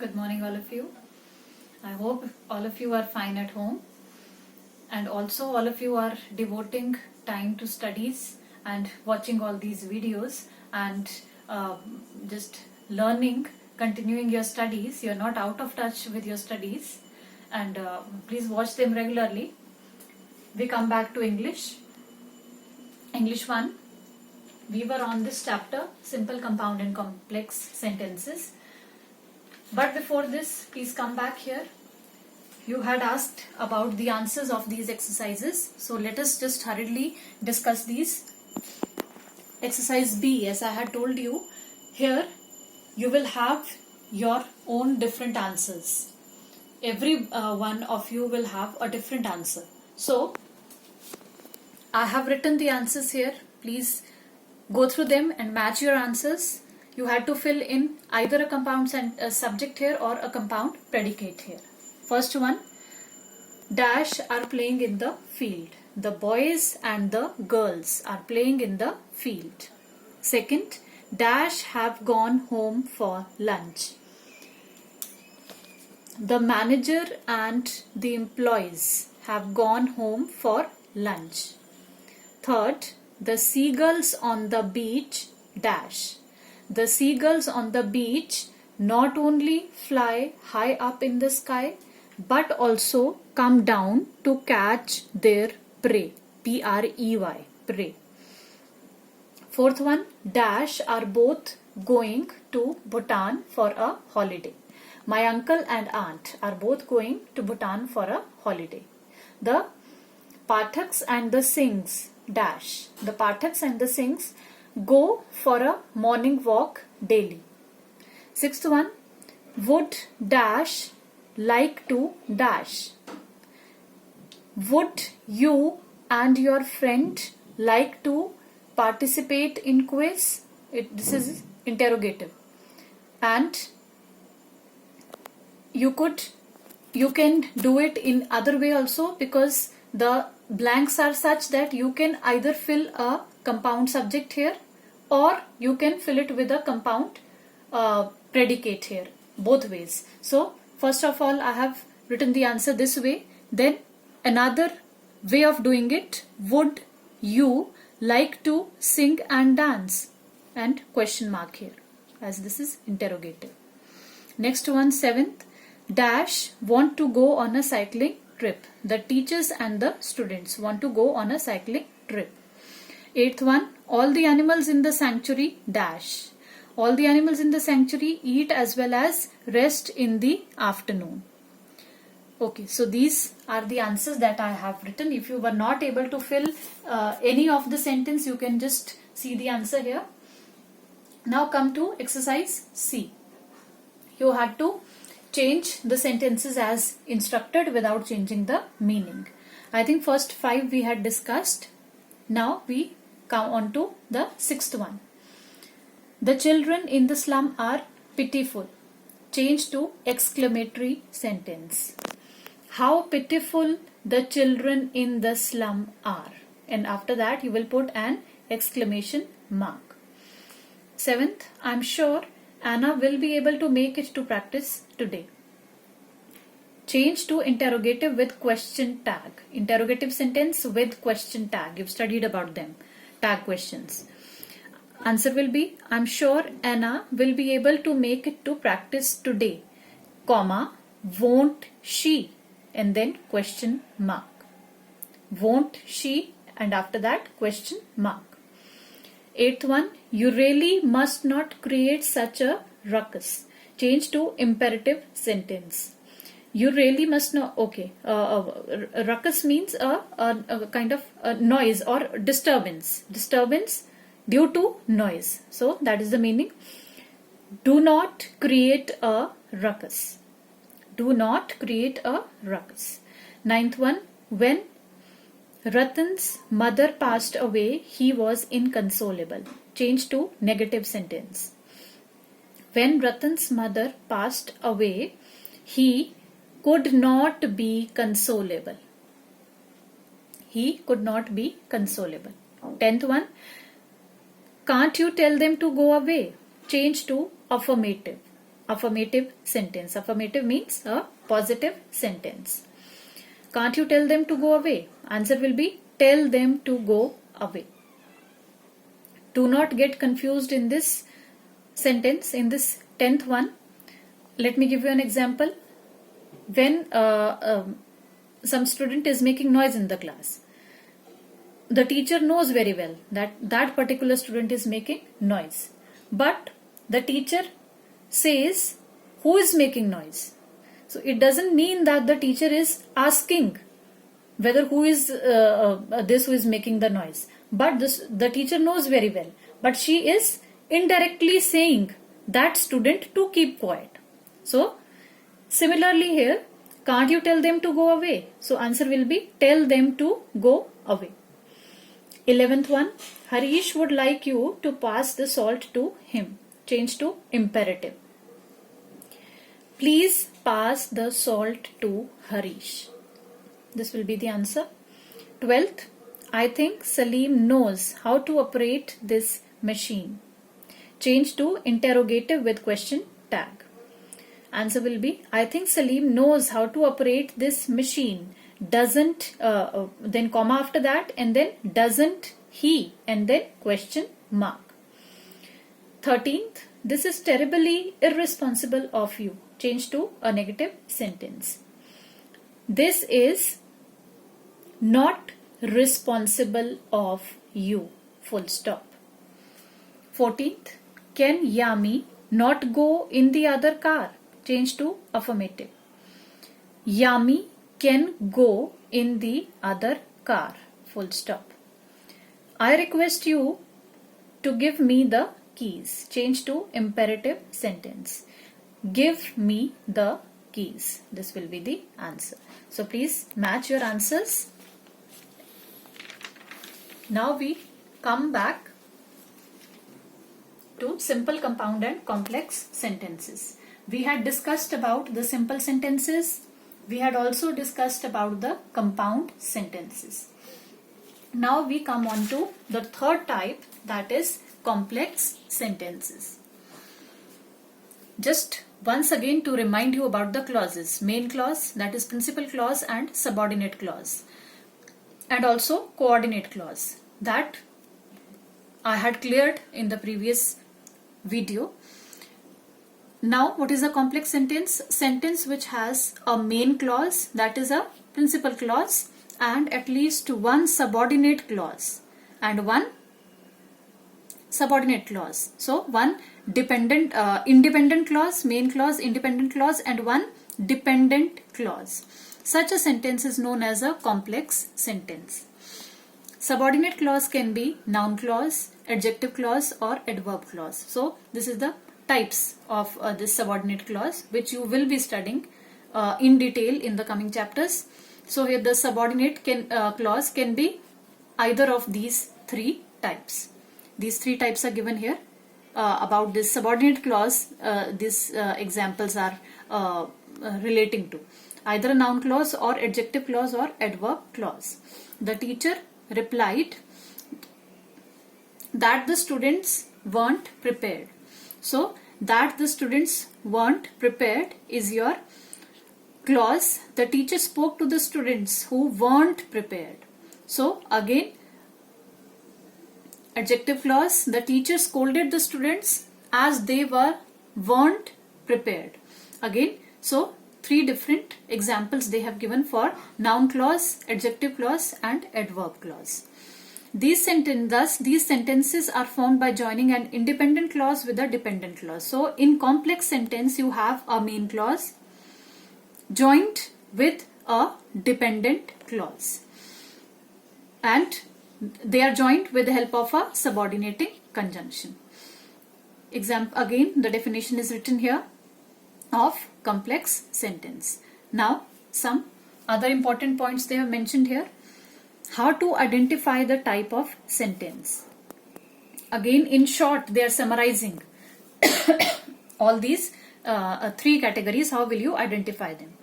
Good morning, all of you. I hope all of you are fine at home, and also all of you are devoting time to studies and watching all these videos and just learning, continuing your studies. You're not out of touch with your studies, and please watch them regularly. We come back to English. English 1. We were on this chapter, simple, compound and complex sentences. But before this, please come back here. You had asked about the answers of these exercises. So let us just hurriedly discuss these. Exercise B, as I had told you, here you will have your own different answers. Every one of you will have a different answer. So I have written the answers here. Please go through them and match your answers. You had to fill in either a compound subject here or a compound predicate here. First one, dash are playing in the field. The boys and the girls are playing in the field. Second, dash have gone home for lunch. The manager and the employees have gone home for lunch. Third, the seagulls on the beach dash. The seagulls on the beach not only fly high up in the sky but also come down to catch their prey. P-R-E-Y, prey. Fourth one, dash are both going to Bhutan for a holiday. My uncle and aunt are both going to Bhutan for a holiday. The Pathaks and the Singhs dash. The Pathaks and the Singhs go for a morning walk daily. Sixth one, would dash like to dash. Would you and your friend like to participate in quiz? This is interrogative. And you can do it in other way also, because the blanks are such that you can either fill a compound subject here or you can fill it with a compound predicate here, both ways. So first of all, I have written the answer this way. Then another way of doing it, would you like to sing and dance? And question mark here, as this is interrogative. Next one, seventh, dash want to go on a cycling trip. The teachers and the students want to go on a cycling trip. Eighth one, all the animals in the sanctuary dash. All the animals in the sanctuary eat as well as rest in the afternoon. Okay, so these are the answers that I have written. If you were not able to fill any of the sentence, you can just see the answer here. Now come to exercise C. You had to change the sentences as instructed without changing the meaning. I think first 5 we had discussed. Now we come on to the sixth one. The children in the slum are pitiful. Change to exclamatory sentence. How pitiful the children in the slum are. And after that you will put an exclamation mark. Seventh, I'm sure Anna will be able to make it to practice today. Change to interrogative with question tag. Interrogative sentence with question tag. You've studied about them. Tag questions. Answer will be, I'm sure Anna will be able to make it to practice today, comma, won't she? And then question mark. Won't she? And after that question mark. Eighth one, you really must not create such a ruckus. Change to imperative sentence. You really must not. Okay, ruckus means a kind of a noise or disturbance. Disturbance due to noise. So that is the meaning. Do not create a ruckus. Do not create a ruckus. Ninth one, when Ratan's mother passed away, he was inconsolable. Change to negative sentence. When Ratan's mother passed away, he could not be consolable. He could not be consolable. 10th one, can't you tell them to go away? Change to affirmative. affirmative sentence. Affirmative means a positive sentence. Can't you tell them to go away? Answer will be tell them to go away. Do not get confused in this sentence, in this 10th one. Let me give you an example. When some student is making noise in the class, the teacher knows very well that that particular student is making noise. But the teacher says, who is making noise? So it doesn't mean that the teacher is asking whether who is this who is making the noise. But the teacher knows very well. But she is indirectly saying that student to keep quiet. So similarly here, can't you tell them to go away? So answer will be tell them to go away. 11th one, Harish would like you to pass the salt to him. Change to imperative. Please pass the salt to Harish. This will be the answer. 12th, I think Salim knows how to operate this machine. Change to interrogative with question tag. Answer will be, I think Salim knows how to operate this machine. Doesn't, then comma after that, and then doesn't he, and then question mark. 13th, this is terribly irresponsible of you. Change to a negative sentence. This is not responsible of you. Full stop. 14th, can Yami not go in the other car? Change to affirmative. Yami can go in the other car. Full stop. I request you to give me the keys. Change to imperative sentence. Give me the keys. This will be the answer. So please match your answers. Now we come back to simple, compound and complex sentences. We had discussed about the simple sentences. We had also discussed about the compound sentences. Now we come on to the third type, that is complex sentences. Just once again to remind you about the clauses. Main clause, that is principal clause and subordinate clause. And also coordinate clause. That I had cleared in the previous video. Now what is a complex sentence? Sentence which has a main clause, that is a principal clause, and at least one subordinate clause and one subordinate clause. So one dependent, independent clause, main clause, independent clause, and one dependent clause. Such a sentence is known as a complex sentence. Subordinate clause can be noun clause, adjective clause, or adverb clause. So this is the types of this subordinate clause which you will be studying in detail in the coming chapters. So here the subordinate clause can be either of these three types. These three types are given here. About this subordinate clause, these examples are relating to either a noun clause or adjective clause or adverb clause. The teacher replied that the students weren't prepared. So that the students weren't prepared is your clause. The teacher spoke to the students who weren't prepared. So again, adjective clause, the teacher scolded the students as they weren't prepared. Again, so three different examples they have given for noun clause, adjective clause and adverb clause. These sentences are formed by joining an independent clause with a dependent clause. So in complex sentence you have a main clause joined with a dependent clause, and they are joined with the help of a subordinating conjunction. Example, again the definition is written here of complex sentence. Now some other important points they have mentioned here. How to identify the type of sentence. Again in short they are summarizing all these three categories. How will you identify them?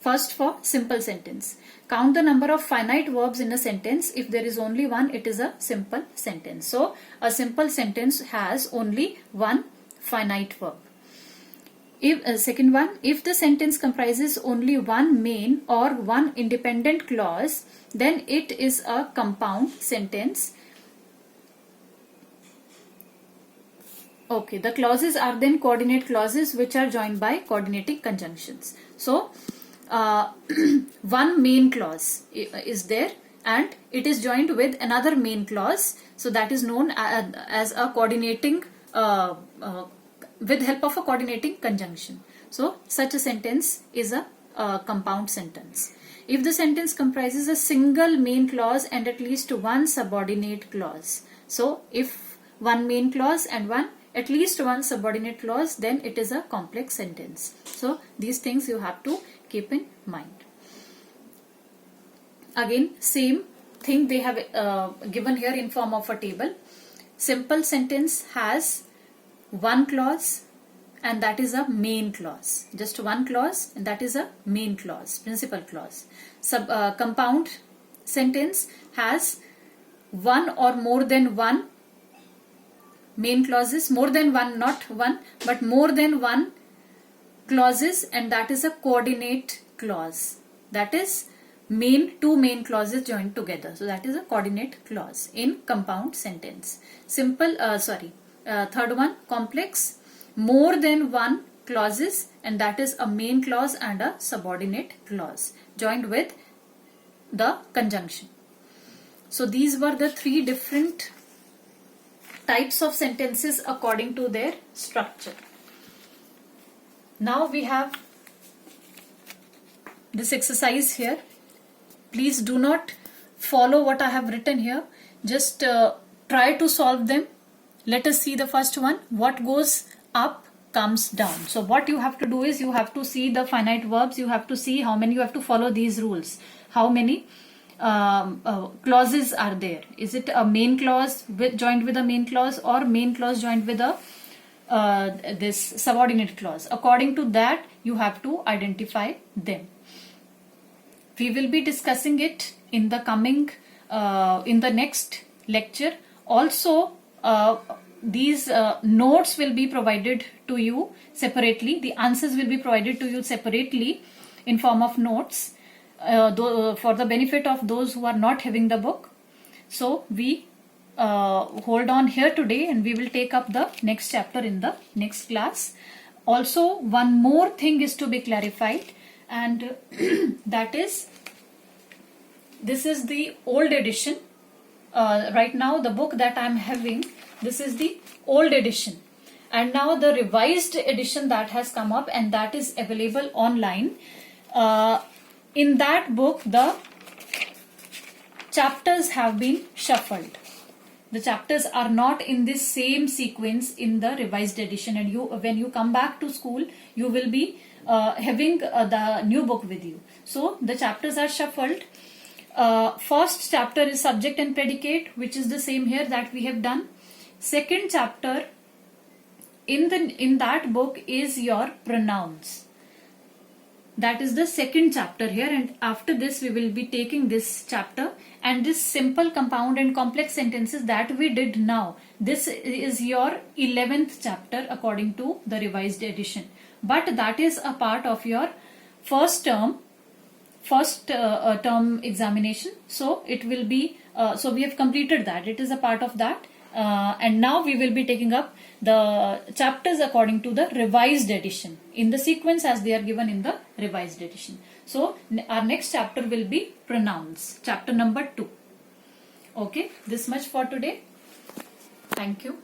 First, for simple sentence. Count the number of finite verbs in a sentence. If there is only one, it is a simple sentence. So a simple sentence has only one finite verb. If second one, if the sentence comprises only one main or one independent clause, then it is a compound sentence. Okay, the clauses are then coordinate clauses which are joined by coordinating conjunctions. So, one main clause is there and it is joined with another main clause. So, that is known as a coordinating, with help of a coordinating conjunction. So, such a sentence is a compound sentence. If the sentence comprises a single main clause and at least one subordinate clause. So, if one main clause and at least one subordinate clause, then it is a complex sentence. So, these things you have to keep in mind. Again, same thing they have given here in form of a table. Simple sentence has one clause and that is a main clause. Just one clause and that is a main clause, principal clause. Compound sentence has one or more than one main clauses, more than one, not one, but more than one clauses, and that is a coordinate clause. That is two main clauses joined together. So that is a coordinate clause in compound sentence. Third one, complex, more than one clauses, and that is a main clause and a subordinate clause joined with the conjunction. So these were the three different types of sentences according to their structure. Now we have this exercise here. Please do not follow what I have written here. Just try to solve them. Let us see the first one. What goes up comes down. So what you have to do is you have to see the finite verbs. You have to see how many, you have to follow these rules. How many clauses are there? Is it a main clause joined with a main clause or main clause joined with a this subordinate clause? According to that, you have to identify them. We will be discussing it in the coming, in the next lecture. Also, these notes will be provided to you separately. The answers will be provided to you separately in form of notes. For the benefit of those who are not having the book. So we hold on here today and we will take up the next chapter in the next class. Also, one more thing is to be clarified, and that is, this is the old edition. Right now the book that I am having, this is the old edition, and now the revised edition that has come up and that is available online. In that book, the chapters have been shuffled. The chapters are not in this same sequence in the revised edition, and when you come back to school, you will be having the new book with you. So the chapters are shuffled. First chapter is subject and predicate, which is the same here that we have done. Second chapter in that book is your pronouns. That is the second chapter here, and after this we will be taking this chapter and this simple, compound and complex sentences that we did now. This is your 11th chapter according to the revised edition. But that is a part of your first term examination. So it will be, so we have completed that. It is a part of that. And now we will be taking up the chapters according to the revised edition in the sequence as they are given in the revised edition. So our next chapter will be pronouns, chapter number 2. Okay, this much for today. Thank you.